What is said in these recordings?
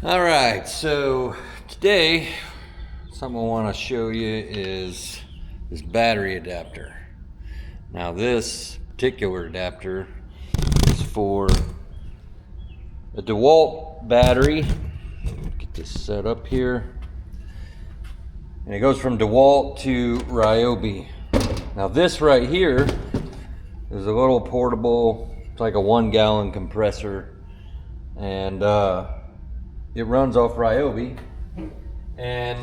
All right, so today something I want to show you is this battery adapter. Now this particular adapter is for a Dewalt battery. Get this set up here. And it goes from Dewalt to Ryobi. Now this right here is a little portable, it's like a 1-gallon compressor, and it runs off Ryobi, and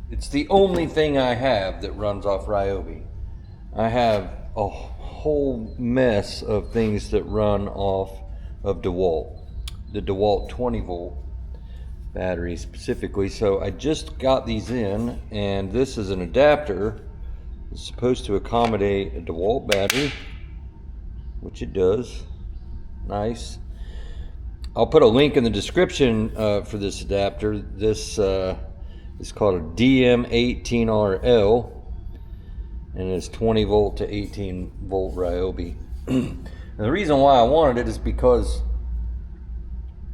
it's the only thing I have that runs off Ryobi. I have a whole mess of things that run off of Dewalt, the Dewalt 20 volt battery specifically. So I just got these in, and this is an adapter. It's supposed to accommodate a Dewalt battery, which it does. Nice. I'll put a link in the description for this adapter. This is called a DM18RL, and it's 20 volt to 18 volt Ryobi. And the reason why I wanted it is because,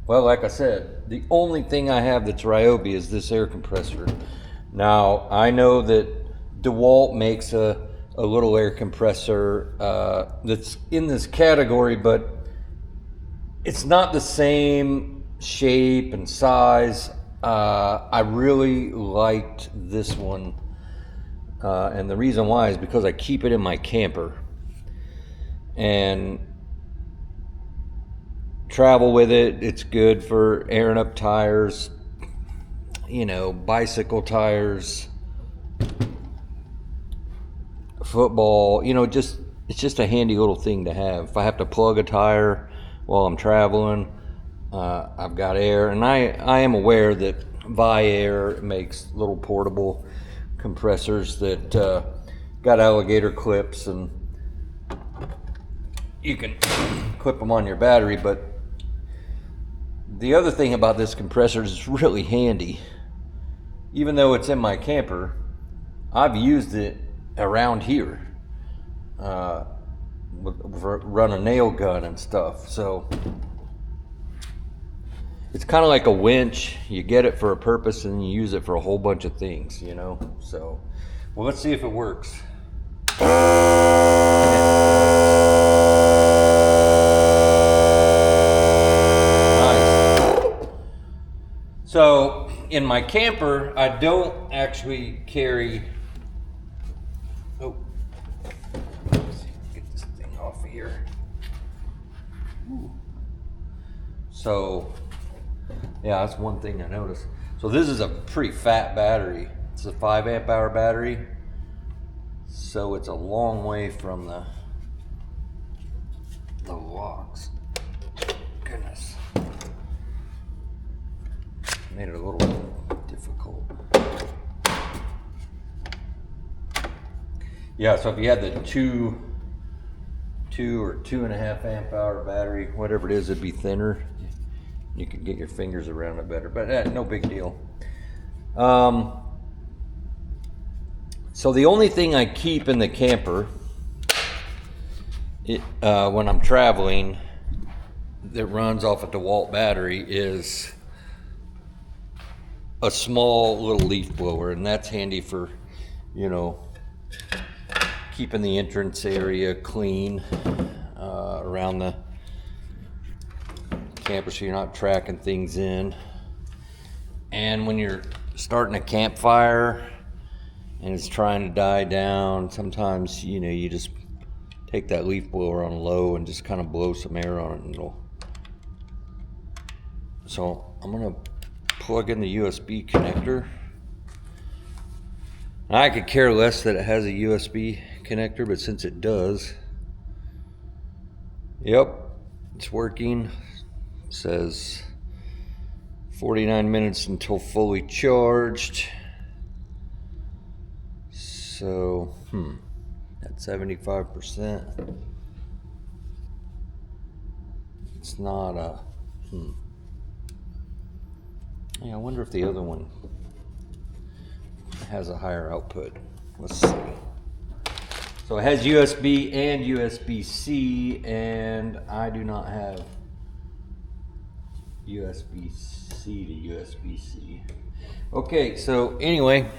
well, like I said, the only thing I have that's Ryobi is this air compressor. Now, I know that Dewalt makes a little air compressor that's in this category, but it's not the same shape and size. I really liked this one, and the reason why is because I keep it in my camper and travel with it. It's good for airing up tires, you know, bicycle tires, football, you know, it's just a handy little thing to have. If I have to plug a tire while I'm traveling, I've got air. And I am aware that Air makes little portable compressors that got alligator clips, and you can clip them on your battery. But the other thing about this compressor is it's really handy. Even though it's in my camper, I've used it around here, run a nail gun and stuff. So it's kind of like a winch. You get it for a purpose and you use it for a whole bunch of things, you know. So, well, let's see if it works. Nice. So in my camper, I don't actually carry, so yeah, that's one thing I noticed. So this is a pretty fat battery. It's a 5 amp hour battery, so it's a long way from the locks. Goodness, made it a little difficult. Yeah, so if you had the two or 2.5 amp hour battery, whatever it is, it'd be thinner. You can get your fingers around it better, but no big deal. So the only thing I keep in the camper when I'm traveling that runs off a DeWalt battery is a small little leaf blower, and that's handy for, you know, keeping the entrance area clean around the camper, so you're not tracking things in. And when you're starting a campfire and it's trying to die down, sometimes, you know, you just take that leaf blower on low and just kind of blow some air on it, and it'll. So I'm gonna plug in the USB connector. I could care less that it has a USB connector, but since it does, yep, it's working. It says 49 minutes until fully charged. So, at 75%, it's not a, yeah, I wonder if the other one has a higher output. Let's see. So it has USB and USB-C, and I do not have USB-C to USB-C. Okay, so anyway,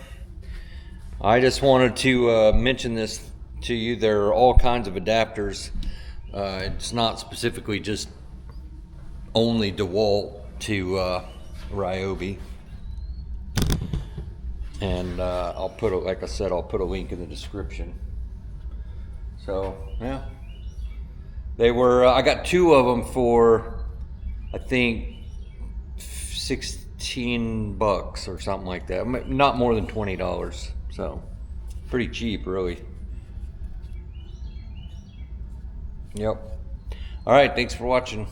I just wanted to mention this to you. There are all kinds of adapters. It's not specifically just only Dewalt to Ryobi. And I'll put, like I said, I'll put a link in the description. So yeah, they were. I got 2 of them for, I think, $16 or something like that. Not more than $20. So pretty cheap, really. Yep. All right. Thanks for watching.